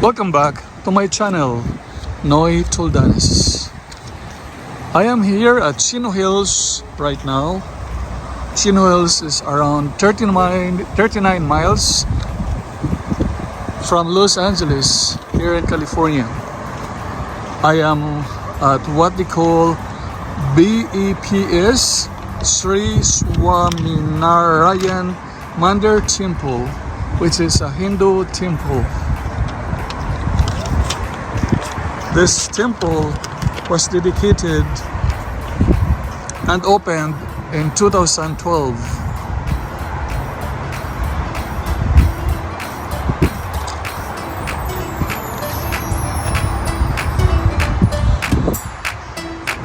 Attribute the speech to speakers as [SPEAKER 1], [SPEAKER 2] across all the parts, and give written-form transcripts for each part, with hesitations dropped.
[SPEAKER 1] Welcome back to my channel, Noy Tuldanes. I am here at Chino Hills right now. Chino Hills is around 39 miles from Los Angeles here in California. I am at what they call BEPS Sri Swaminarayan Mandir Temple, which is a Hindu temple. This temple was dedicated and opened in 2012.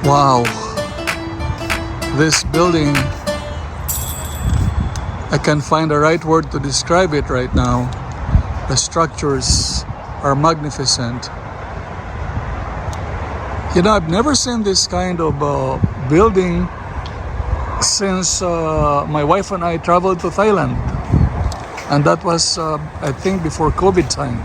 [SPEAKER 1] Wow, this building, I can't find the right word to describe it right now. The structures are magnificent. You know, I've never seen this kind of building since my wife and I traveled to Thailand. And that was, I think, before COVID time.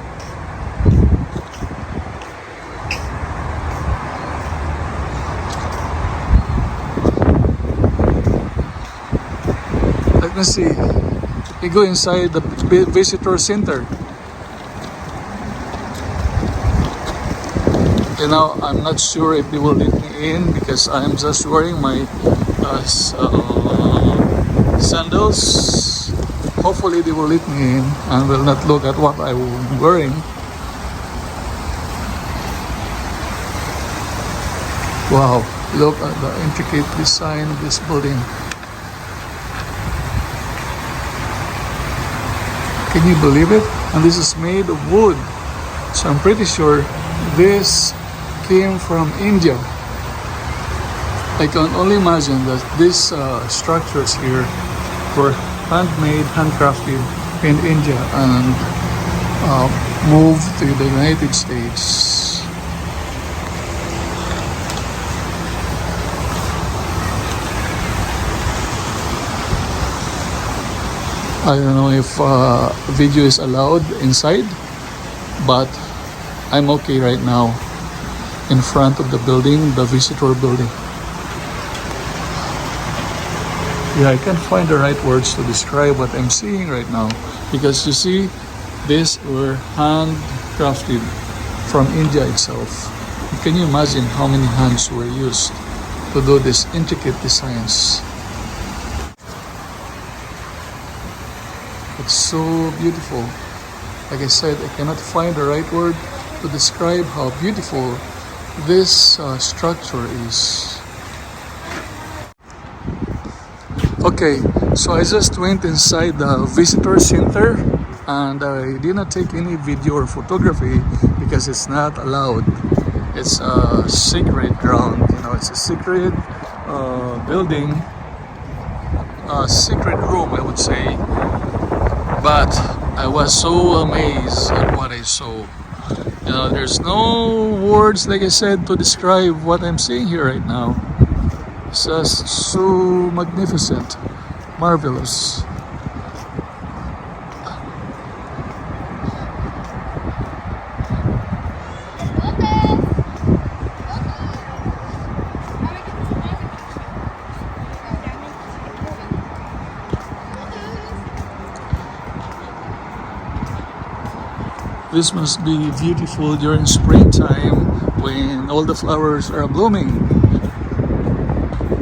[SPEAKER 1] Let me see. We go inside the visitor center. You know, I'm not sure if they will let me in because I'm just wearing my sandals. Hopefully they will let me in and will not look at what I'm wearing. Wow, look at the intricate design of this building. Can you believe it? And this is made of wood. So I'm pretty sure this came from India. I can only imagine that these structures here were handmade, handcrafted in India and moved to the United States. I don't know if video is allowed inside, but I'm okay right now in front of the building, the visitor building. Yeah, I can't find the right words to describe what I'm seeing right now because you see, these were handcrafted from India itself. Can you imagine how many hands were used to do these intricate designs? It's so beautiful. Like I said, I cannot find the right word to describe how beautiful this structure is. Okay, so I just went inside the visitor center and I did not take any video or photography because it's not allowed. It's a sacred ground, you know, it's a secret building, a secret room, I would say. But I was so amazed at what I saw. You know, there's no words, like I said, to describe what I'm seeing here right now. It's just so magnificent, marvelous. This must be beautiful during springtime when all the flowers are blooming.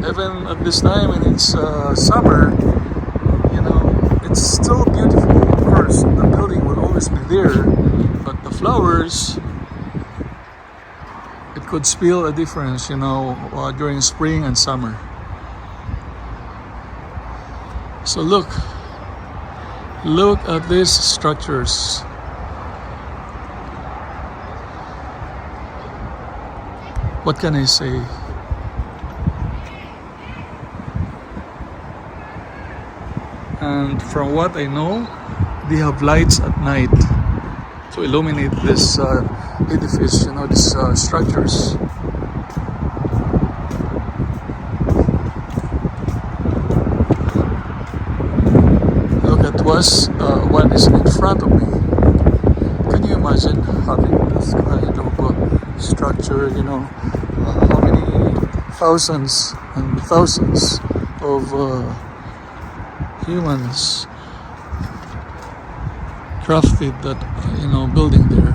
[SPEAKER 1] Even at this time when it's summer, you know, it's still beautiful. Of course, the building will always be there, but the flowers, it could spell a difference, you know, during spring and summer. So look at these structures. What can I say? And from what I know, they have lights at night to illuminate this edifice, you know, these structures. Look at what is in front of me. Can you imagine having this kind of structure, how many thousands and thousands of humans crafted that, building there.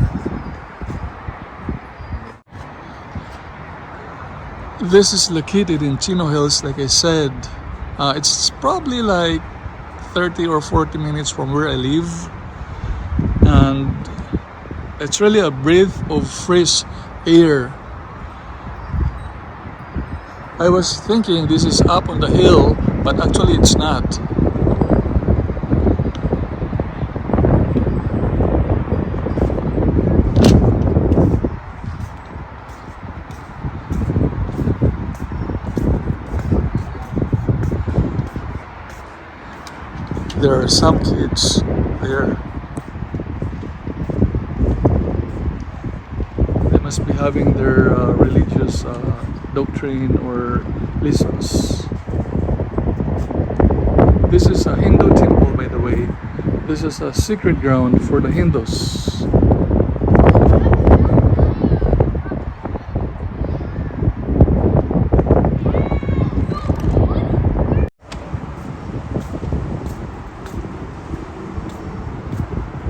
[SPEAKER 1] This is located in Chino Hills, like I said. It's probably like 30 or 40 minutes from where I live. And it's really a breath of fresh air. I was thinking this is up on the hill, but actually it's not. There are some kids there. They must be having their religious doctrine or lessons. This is a Hindu temple, by the way. This is a secret ground for the Hindus.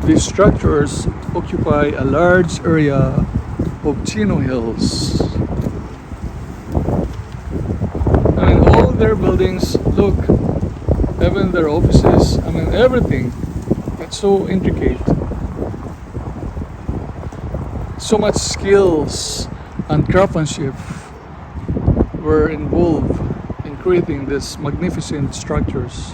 [SPEAKER 1] These structures occupy a large area of Chino Hills. I mean, all their buildings, look, even their offices, everything. It's so intricate. So much skills and craftsmanship were involved in creating these magnificent structures.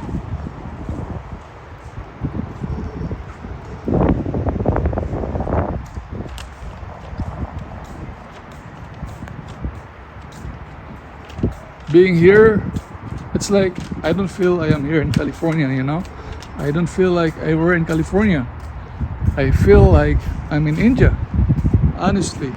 [SPEAKER 1] Being here, it's like I don't feel I am here in California, I don't feel like I were in California. I feel like I'm in India, honestly.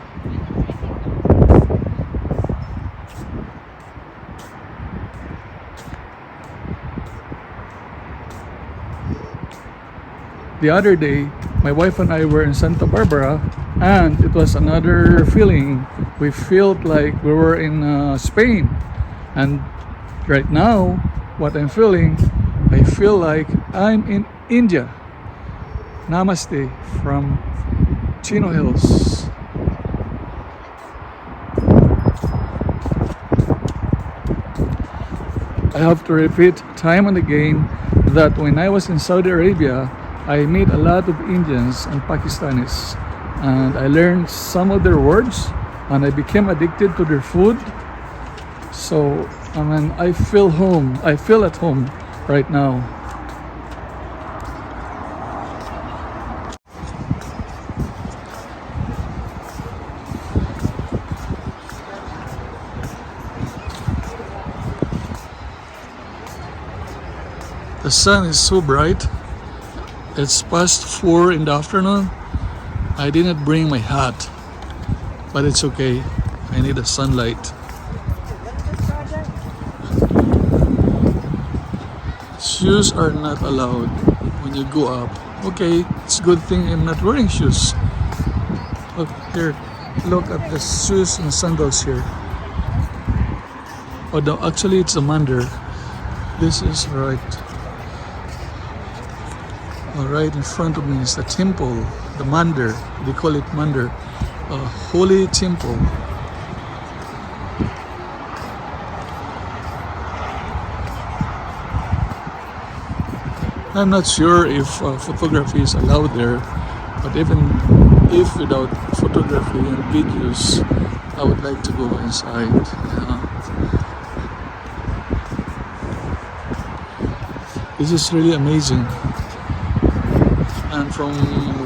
[SPEAKER 1] The other day, my wife and I were in Santa Barbara, and it was another feeling. We felt like we were in Spain. And right now, what I'm feeling, I feel like I'm in India. Namaste from Chino Hills. I have to repeat time and again that when I was in Saudi Arabia, I met a lot of Indians and Pakistanis, and I learned some of their words, and I became addicted to their food. So, I feel home. I feel at home right now. The sun is so bright. It's past 4 in the afternoon. I didn't bring my hat, but it's okay. I need the sunlight. Shoes are not allowed when you go up. Okay, it's a good thing I'm not wearing shoes. Look here, look at the shoes and sandals here. Oh, no, actually it's a Mandir. This is right in front of me is the temple, the Mandir. They call it Mandir, a holy temple. I'm not sure if photography is allowed there, but even if without photography and videos, I would like to go inside. This is really amazing. And from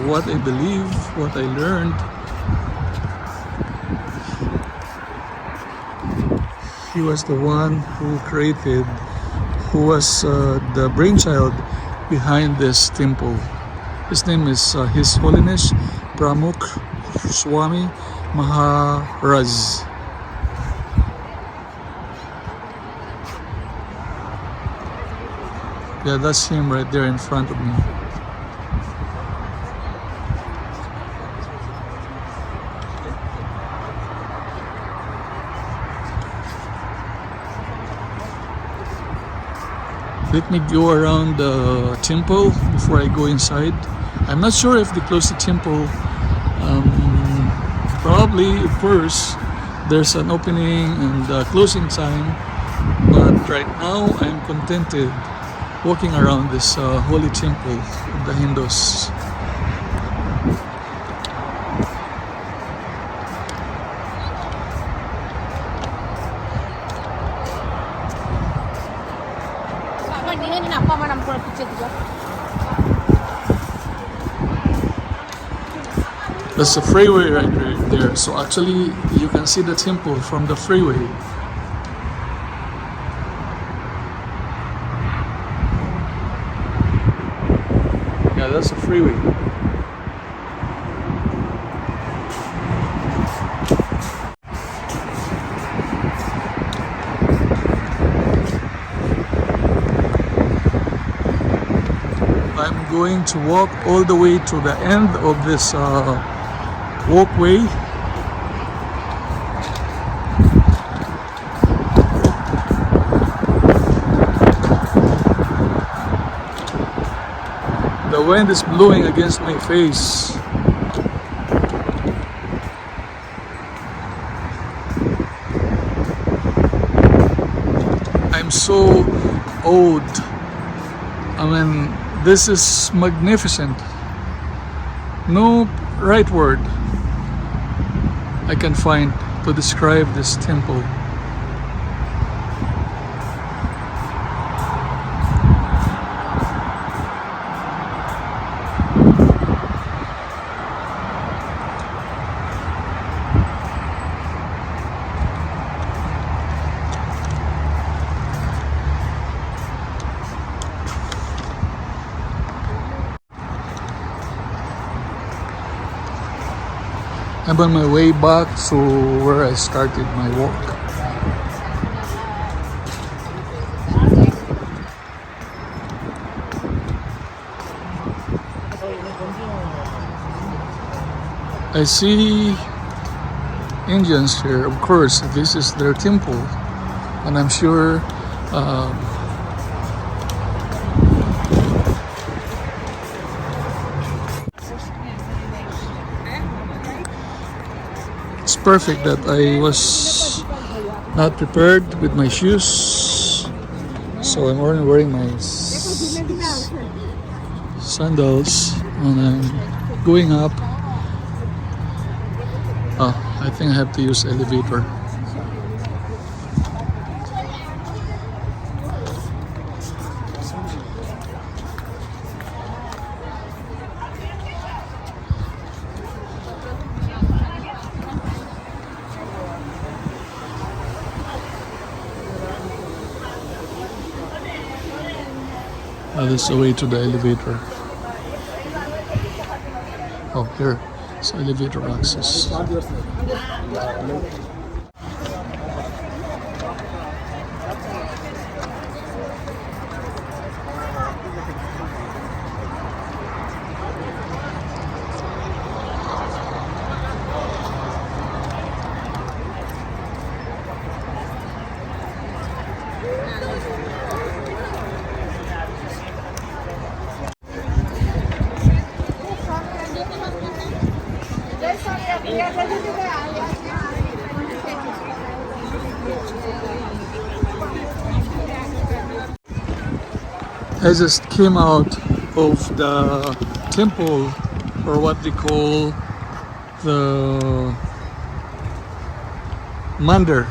[SPEAKER 1] what I believe, what I learned, he was the one who was the brainchild behind this temple. His name is His Holiness Pramukh Swami Maharaj. Yeah, that's him right there in front of me. let me go around the temple before I go inside. I'm not sure if they close the temple. Probably first there's an opening and closing time, but right now I'm contented walking around this holy temple of the Hindus. That's the freeway right there. So actually, you can see the temple from the freeway. Yeah, that's the freeway. I'm going to walk all the way to the end of this walkway. The wind is blowing against my face. I'm so awed. I mean, this is magnificent. No right word I can find to describe this temple. I'm on my way back to where I started my walk. I see Indians here. Of course, this is their temple, and I'm sure it's perfect that I was not prepared with my shoes, so I'm only wearing my sandals and I'm going up. I think I have to use elevator. This is the way to the elevator. Oh, here. So elevator access. I just came out of the temple, or what they call the Mandir.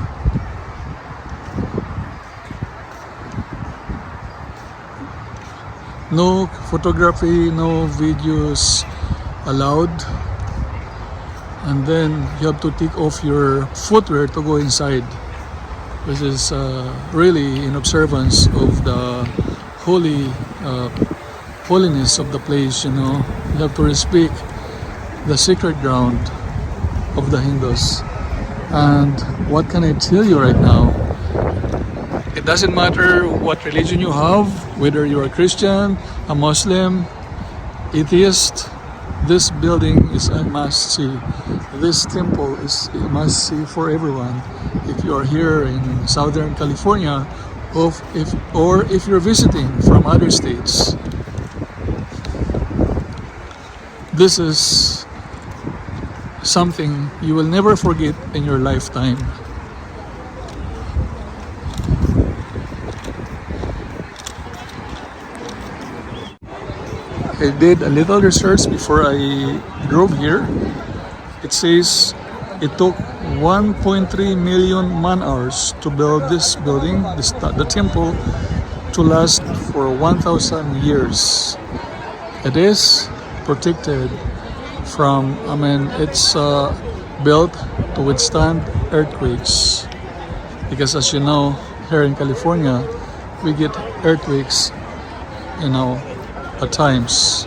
[SPEAKER 1] No photography, no videos allowed. And then you have to take off your footwear to go inside. This is really in observance of the holiness of the place, you know. You have to respect the sacred ground of the Hindus. And what can I tell you right now? It doesn't matter what religion you have, whether you're a Christian, a Muslim, atheist, this building is a must-see. This temple is a must-see for everyone. If you are here in Southern California if you're visiting from other states, this is something you will never forget in your lifetime. I did a little research before I drove here. It says it took 1.3 million man-hours to build this building, the temple, to last for 1,000 years. It is protected from, it's built to withstand earthquakes. Because as you know, here in California, we get earthquakes, at times.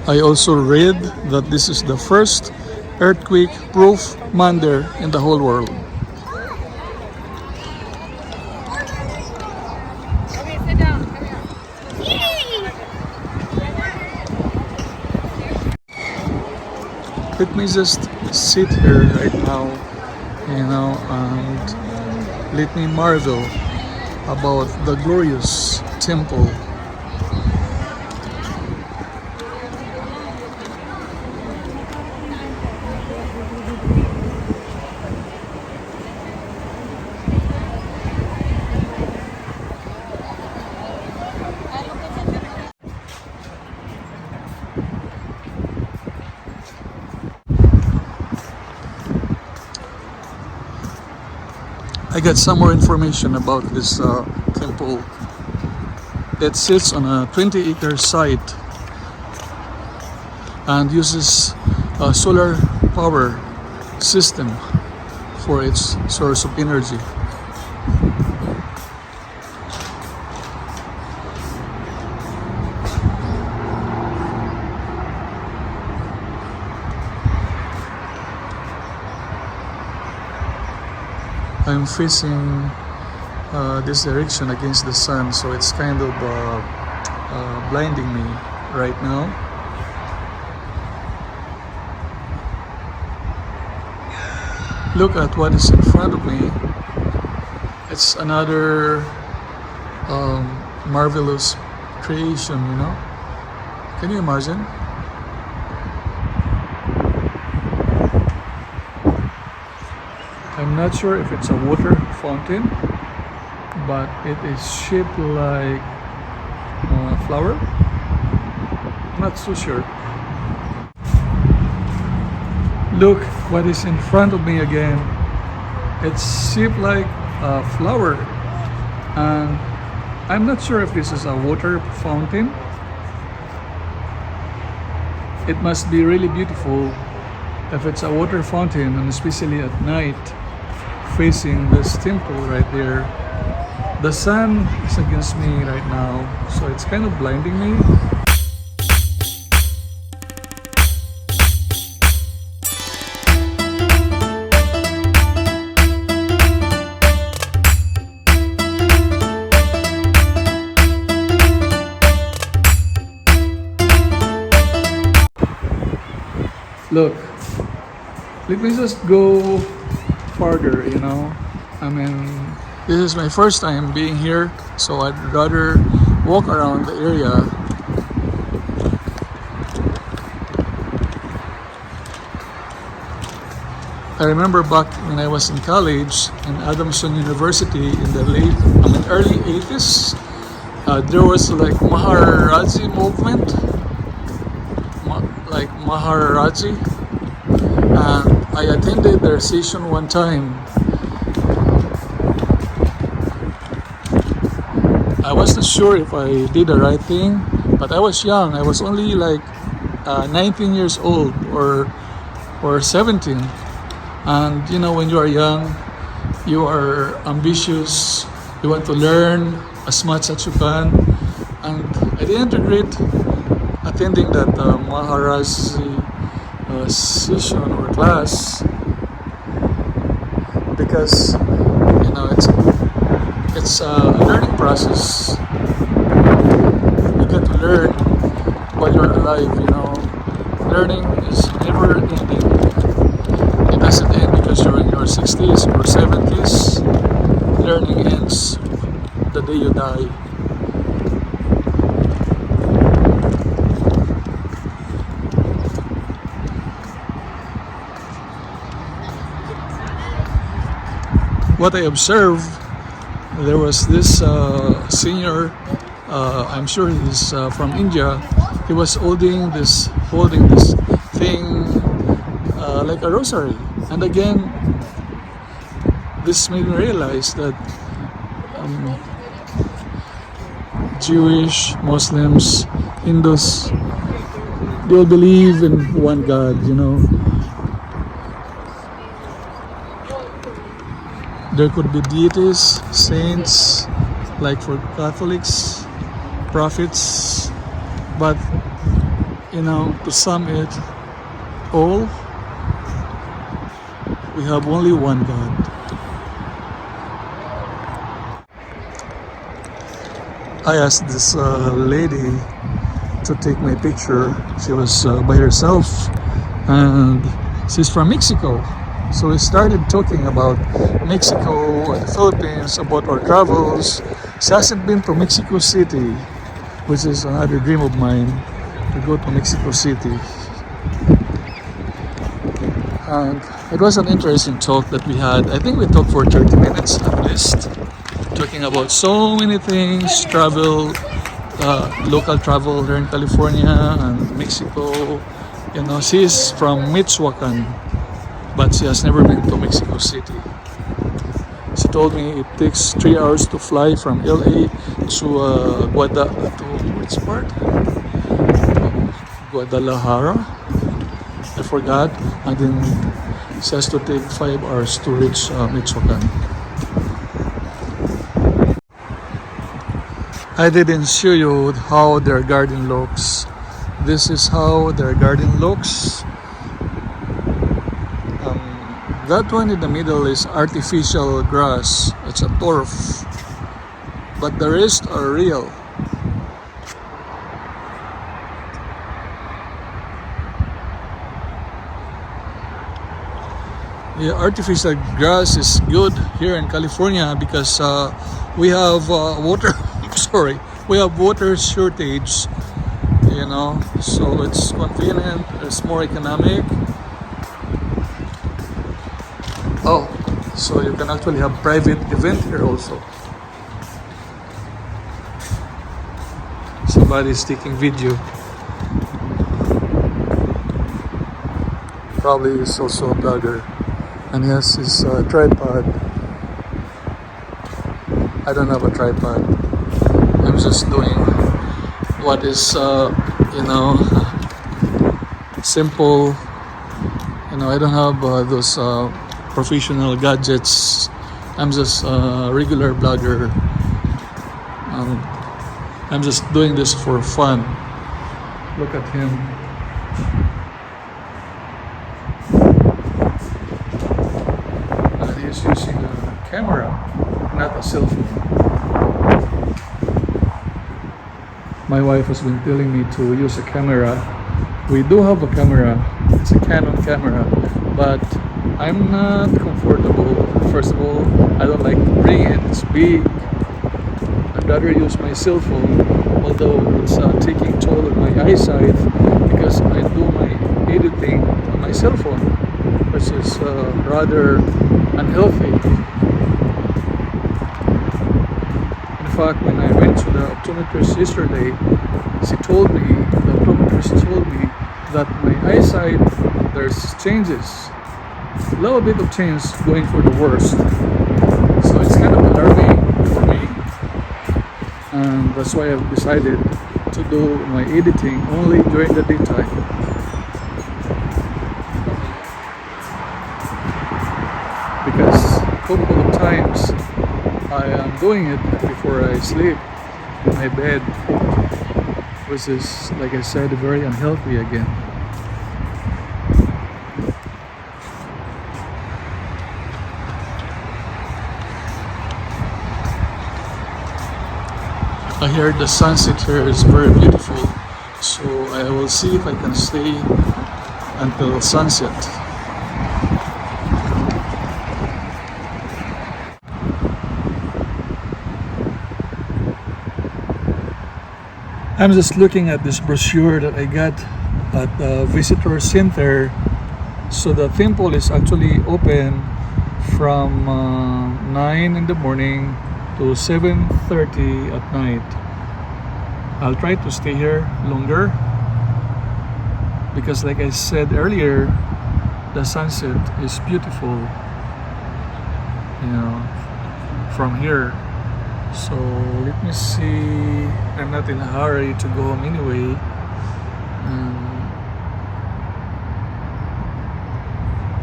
[SPEAKER 1] I also read that this is the first earthquake-proof mandir in the whole world.
[SPEAKER 2] Okay, sit down. Come here.
[SPEAKER 1] Let me just sit here right now, and let me marvel about the glorious temple. I got some more information about this temple. It sits on a 20-acre site and uses a solar power system for its source of energy. I'm facing this direction against the sun, so it's kind of blinding me right now. Look at what is in front of me. It's another marvelous creation, Can you imagine? I'm not sure if it's a water fountain, but it is shaped like a flower. Not so sure. Look what is in front of me again. It's shaped like a flower, and I'm not sure if this is a water fountain. It must be really beautiful if it's a water fountain, and especially at night, facing this temple right there. The sun is against me right now, so it's kind of blinding me. Look, let me just go farther, this is my first time being here, so I'd rather walk around the area. I remember back when I was in college in Adamson University in the early 80s, there was like Maharaji movement, like Maharaji, and I attended their session one time. I wasn't sure if I did the right thing, but I was young. I was only like 19 years old or 17. And when you are young, you are ambitious. You want to learn as much as you can. And I didn't regret attending that Maharaji session or class, because it's a learning process. You get to learn while you're alive. Learning is never ending. It doesn't end because you're in your 60s or 70s. Learning ends the day you die. What I observed, there was this senior, I'm sure he's from India. He was holding this thing like a rosary. And again, this made me realize that Jewish, Muslims, Hindus, they all believe in one God, you know. There could be deities, saints, like for Catholics, prophets, but you know, to sum it all, we have only one God. I asked this lady to take my picture. She was by herself, and she's from Mexico. So we started talking about Mexico and the Philippines, about our travels. She hasn't been to Mexico City, which is another dream of mine, to go to Mexico City. And it was an interesting talk that we had. I think we talked for 30 minutes at least, talking about so many things, travel, local travel here in California and Mexico. You know, she's from Michoacan, but she has never been to Mexico City. She told me it takes 3 hours to fly from LA to which part? Guadalajara. I forgot. And then she has to take 5 hours to reach Michoacan. I didn't show you how their garden looks. This is how their garden looks. That one in the middle is artificial grass. It's a turf. But the rest are real. The artificial grass is good here in California because we have water. Sorry, we have water shortage. You know, so it's convenient. It's more economic. Oh, so you can actually have private event here also. Somebody's taking video. Probably is also a blogger. And he has his tripod. I don't have a tripod. I'm just doing what is, you know, simple. You know, I don't have those professional gadgets. I'm just a regular blogger. I'm just doing this for fun. Look at him. He's using a camera, not a cell phone. My wife has been telling me to use a camera. We do have a camera. It's a Canon camera, but I'm not comfortable. First of all, I don't like to bring it. It's big. I'd rather use my cell phone, although it's taking toll on my eyesight because I do my editing on my cell phone, which is rather unhealthy. In fact, when I went to the optometrist yesterday, the optometrist told me that my eyesight, there's changes. A little bit of change going for the worst. So it's kind of alarming for me. And that's why I've decided to do my editing only during the daytime. Because a couple of times I am doing it before I sleep in my bed, which is, like I said, very unhealthy again. I hear the sunset here is very beautiful, so I will see if I can stay until sunset. I'm just looking at this brochure that I got at the visitor center. So the temple is actually open from 9 in the morning to 7:30 at night. I'll try to stay here longer because, like I said earlier, the sunset is beautiful, you know, from here. So let me see. I'm not in a hurry to go home anyway.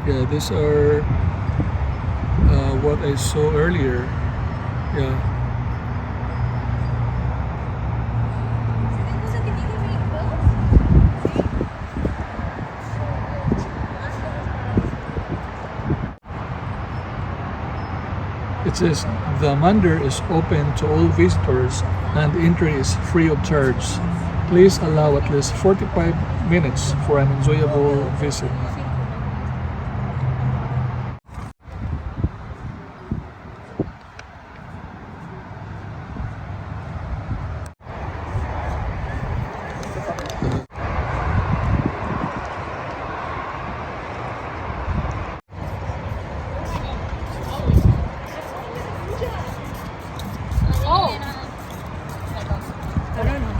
[SPEAKER 1] Yeah, these are what I saw earlier. Yeah. It says the Mandir is open to all visitors and entry is free of charge. Please allow at least 45 minutes for an enjoyable visit.
[SPEAKER 2] Oh. I don't know.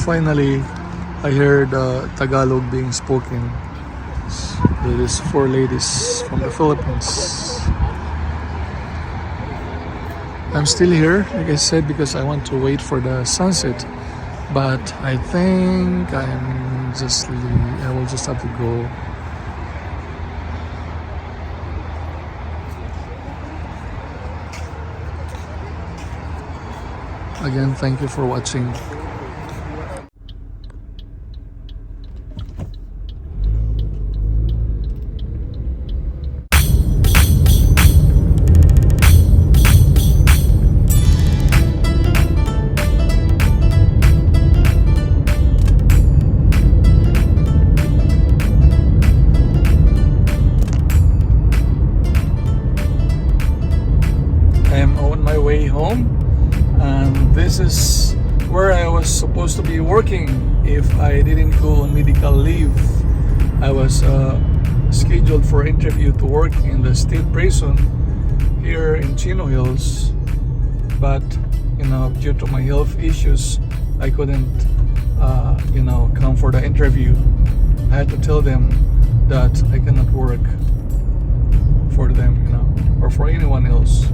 [SPEAKER 1] Finally, I heard Tagalog being spoken. There is 4 ladies from the Philippines. I'm still here, like I said, because I want to wait for the sunset. But I think I will just have to go. Again, thank you for watching. I am on my way home, and this is where I was supposed to be working if I didn't go on medical leave. I was scheduled for interview to work in the state prison here in Chino Hills, but due to my health issues, I couldn't come for the interview. I had to tell them that I cannot work for them, or for anyone else.